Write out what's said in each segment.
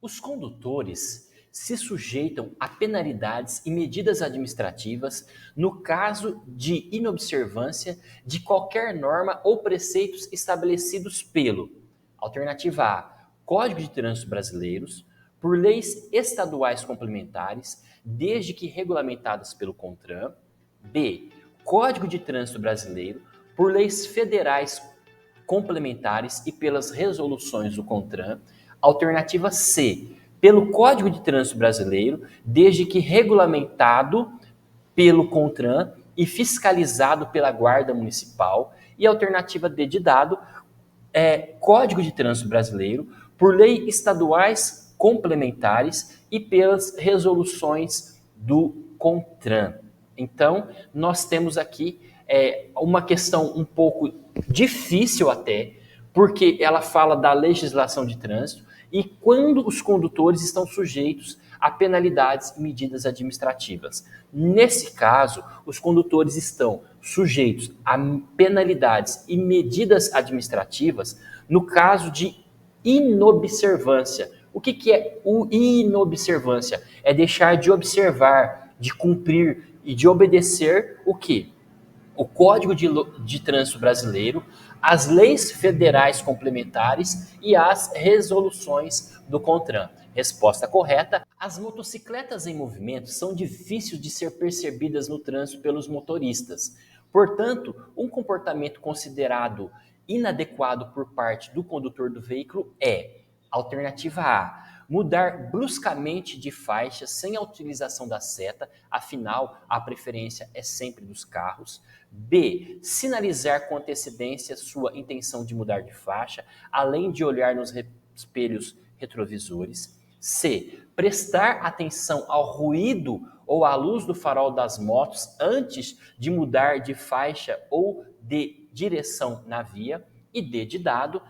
Os condutores se sujeitam a penalidades e medidas administrativas no caso de inobservância de qualquer norma ou preceitos estabelecidos pelo: alternativa A, Código de Trânsito Brasileiros, por leis estaduais complementares, desde que regulamentadas pelo CONTRAN; B, Código de Trânsito Brasileiro, por leis federais complementares e pelas resoluções do CONTRAN; alternativa C, pelo Código de Trânsito Brasileiro, desde que regulamentado pelo CONTRAN e fiscalizado pela Guarda Municipal; e alternativa D de dado, Código de Trânsito Brasileiro, por leis estaduais complementares e pelas resoluções do CONTRAN. Então, nós temos aqui uma questão um pouco difícil até, porque ela fala da legislação de trânsito e quando os condutores estão sujeitos a penalidades e medidas administrativas. Nesse caso, os condutores estão sujeitos a penalidades e medidas administrativas no caso de inobservância. O que é o inobservância? É deixar de observar, de cumprir e de obedecer o quê? O Código de Trânsito Brasileiro, as leis federais complementares e as resoluções do CONTRAN. Resposta correta: as motocicletas em movimento são difíceis de ser percebidas no trânsito pelos motoristas. Portanto, um comportamento considerado inadequado por parte do condutor do veículo é: alternativa A, mudar bruscamente de faixa sem a utilização da seta, afinal, a preferência é sempre dos carros. B, sinalizar com antecedência sua intenção de mudar de faixa, além de olhar nos espelhos retrovisores. C, prestar atenção ao ruído ou à luz do farol das motos antes de mudar de faixa ou de direção na via. E D de dado,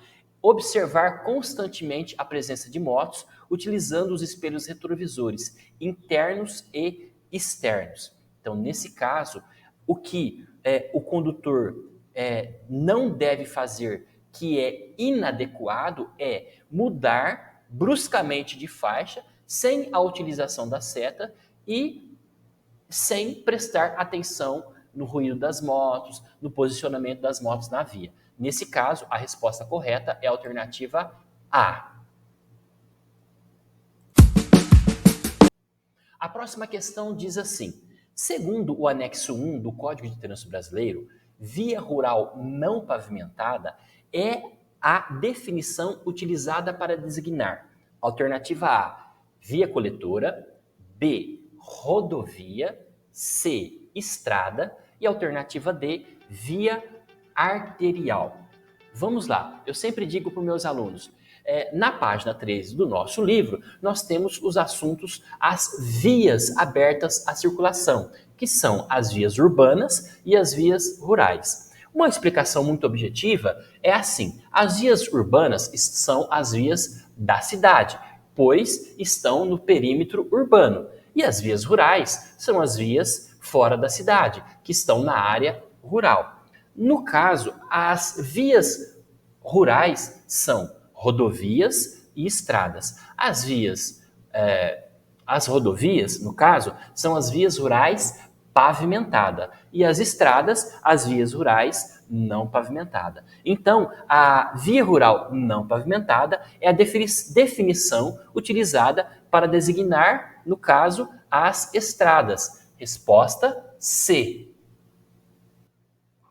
observar constantemente a presença de motos, utilizando os espelhos retrovisores internos e externos. Então, nesse caso, o que o condutor não deve fazer, que é inadequado, é mudar bruscamente de faixa, sem a utilização da seta e sem prestar atenção no ruído das motos, no posicionamento das motos na via. Nesse caso, a resposta correta é a alternativa A. A próxima questão diz assim: segundo o anexo 1 do Código de Trânsito Brasileiro, via rural não pavimentada é a definição utilizada para designar: alternativa A, via coletora; B, rodovia; C, estrada; e alternativa D, via arterial. Vamos lá, eu sempre digo para os meus alunos, na página 13 do nosso livro, nós temos os assuntos, as vias abertas à circulação, que são as vias urbanas e as vias rurais. Uma explicação muito objetiva é assim: as vias urbanas são as vias da cidade, pois estão no perímetro urbano, e as vias rurais são as vias fora da cidade, que estão na área rural. No caso, as vias rurais são rodovias e estradas. As rodovias, no caso, são as vias rurais pavimentadas e as estradas, as vias rurais não pavimentadas. Então, a via rural não pavimentada é a definição utilizada para designar, no caso, as estradas. Resposta C.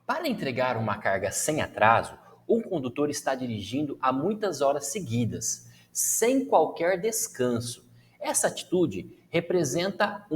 Para entregar uma carga sem atraso, um condutor está dirigindo há muitas horas seguidas, sem qualquer descanso. Essa atitude representa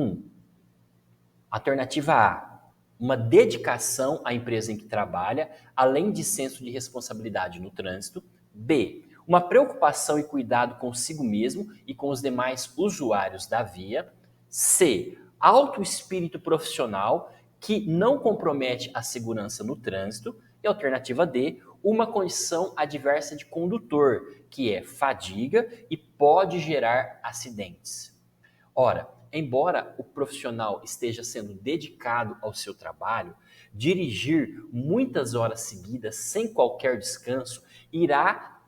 alternativa A, uma dedicação à empresa em que trabalha, além de senso de responsabilidade no trânsito. B, uma preocupação e cuidado consigo mesmo e com os demais usuários da via. C, alto espírito profissional que não compromete a segurança no trânsito. E alternativa D, uma condição adversa de condutor, que é fadiga e pode gerar acidentes. Ora, embora o profissional esteja sendo dedicado ao seu trabalho, dirigir muitas horas seguidas sem qualquer descanso irá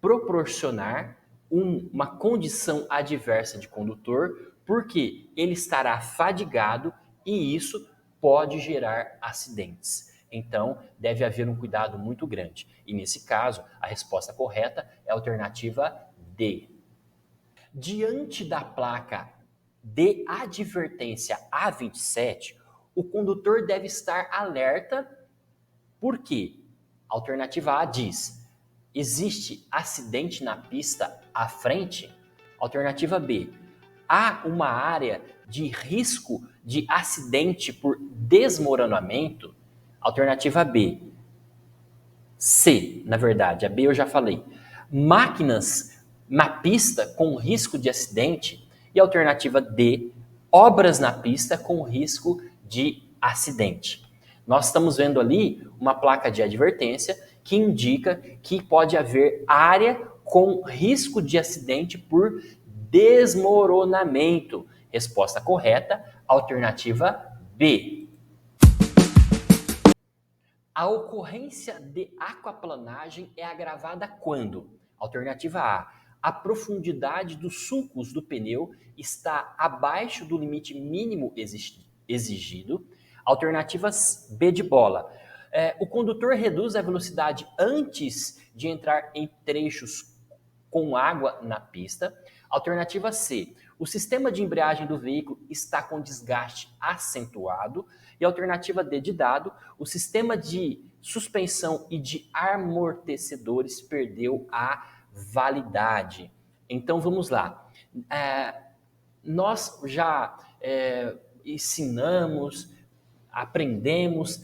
proporcionar uma condição adversa de condutor, porque ele estará fadigado e isso pode gerar acidentes. Então, deve haver um cuidado muito grande. E nesse caso, a resposta correta é a alternativa D. Diante da placa de advertência A27, o condutor deve estar alerta, porque a alternativa A diz: existe acidente na pista à frente? Alternativa B: há uma área de risco de acidente por desmoronamento? Alternativa B. C, na verdade, a B eu já falei. Máquinas na pista com risco de acidente. E alternativa D, obras na pista com risco de acidente. Nós estamos vendo ali uma placa de advertência que indica que pode haver área com risco de acidente por desmoronamento. Resposta correta, alternativa B. A ocorrência de aquaplanagem é agravada quando? Alternativa A. A profundidade dos sulcos do pneu está abaixo do limite mínimo exigido. Alternativa B de bola. O condutor reduz a velocidade antes de entrar em trechos com água na pista. Alternativa C. O sistema de embreagem do veículo está com desgaste acentuado. E alternativa D de dado, o sistema de suspensão e de amortecedores perdeu a validade. Então vamos lá. Nós já ensinamos, aprendemos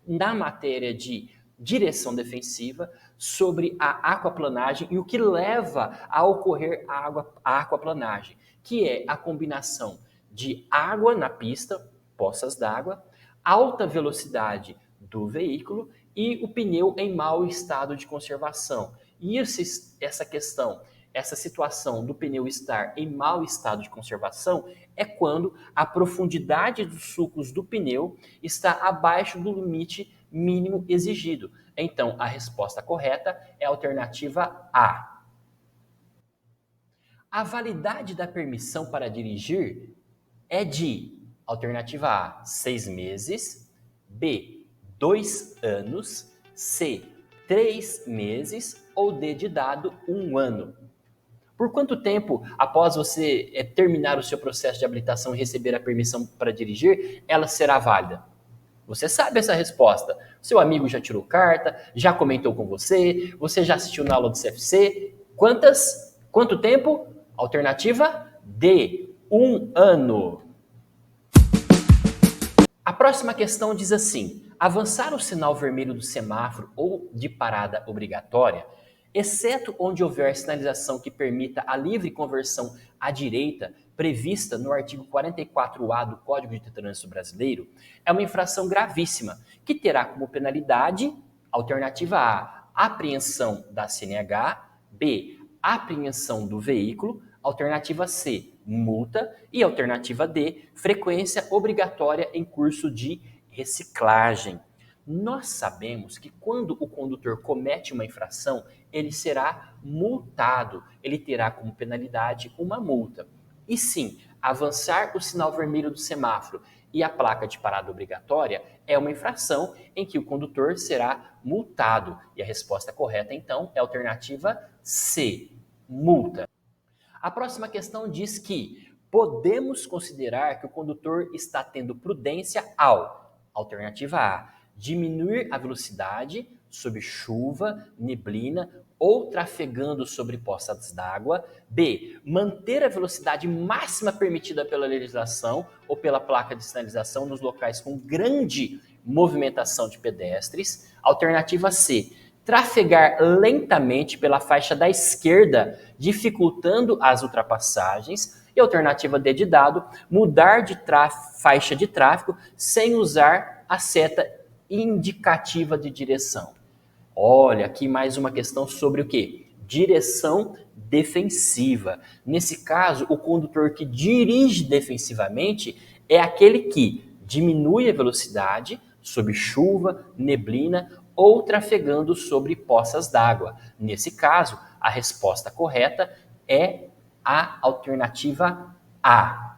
na matéria de direção defensiva sobre a aquaplanagem e o que leva a ocorrer a aquaplanagem, que é a combinação de água na pista, poças d'água, alta velocidade do veículo e o pneu em mau estado de conservação. E essa situação do pneu estar em mau estado de conservação é quando a profundidade dos sulcos do pneu está abaixo do limite mínimo exigido. Então, a resposta correta é a alternativa A. A validade da permissão para dirigir é de alternativa A, 6 meses, B, 2 anos, C, 3 meses ou D de dado, 1 ano. Por quanto tempo, após você terminar o seu processo de habilitação e receber a permissão para dirigir, ela será válida? Você sabe essa resposta. Seu amigo já tirou carta, já comentou com você, você já assistiu na aula do CFC. Quanto tempo? Alternativa D, 1 ano. A próxima questão diz assim: avançar o sinal vermelho do semáforo ou de parada obrigatória, exceto onde houver sinalização que permita a livre conversão à direita, prevista no artigo 44A do Código de Trânsito Brasileiro, é uma infração gravíssima, que terá como penalidade, alternativa A, apreensão da CNH, B, apreensão do veículo, alternativa C, multa e alternativa D, frequência obrigatória em curso de reciclagem. Nós sabemos que quando o condutor comete uma infração, ele será multado, ele terá como penalidade uma multa. E sim, avançar o sinal vermelho do semáforo e a placa de parada obrigatória é uma infração em que o condutor será multado. E a resposta correta, então, é a alternativa C, multa. A próxima questão diz que podemos considerar que o condutor está tendo prudência ao, alternativa A, diminuir a velocidade sob chuva, neblina ou trafegando sobre poças d'água. B, manter a velocidade máxima permitida pela legislação ou pela placa de sinalização nos locais com grande movimentação de pedestres. Alternativa C, trafegar lentamente pela faixa da esquerda, dificultando as ultrapassagens. E alternativa D de dado, mudar de faixa de tráfego sem usar a seta indicativa de direção. Olha, aqui mais uma questão sobre o quê? Direção defensiva. Nesse caso, o condutor que dirige defensivamente é aquele que diminui a velocidade sob chuva, neblina ou trafegando sobre poças d'água. Nesse caso, a resposta correta é a alternativa A.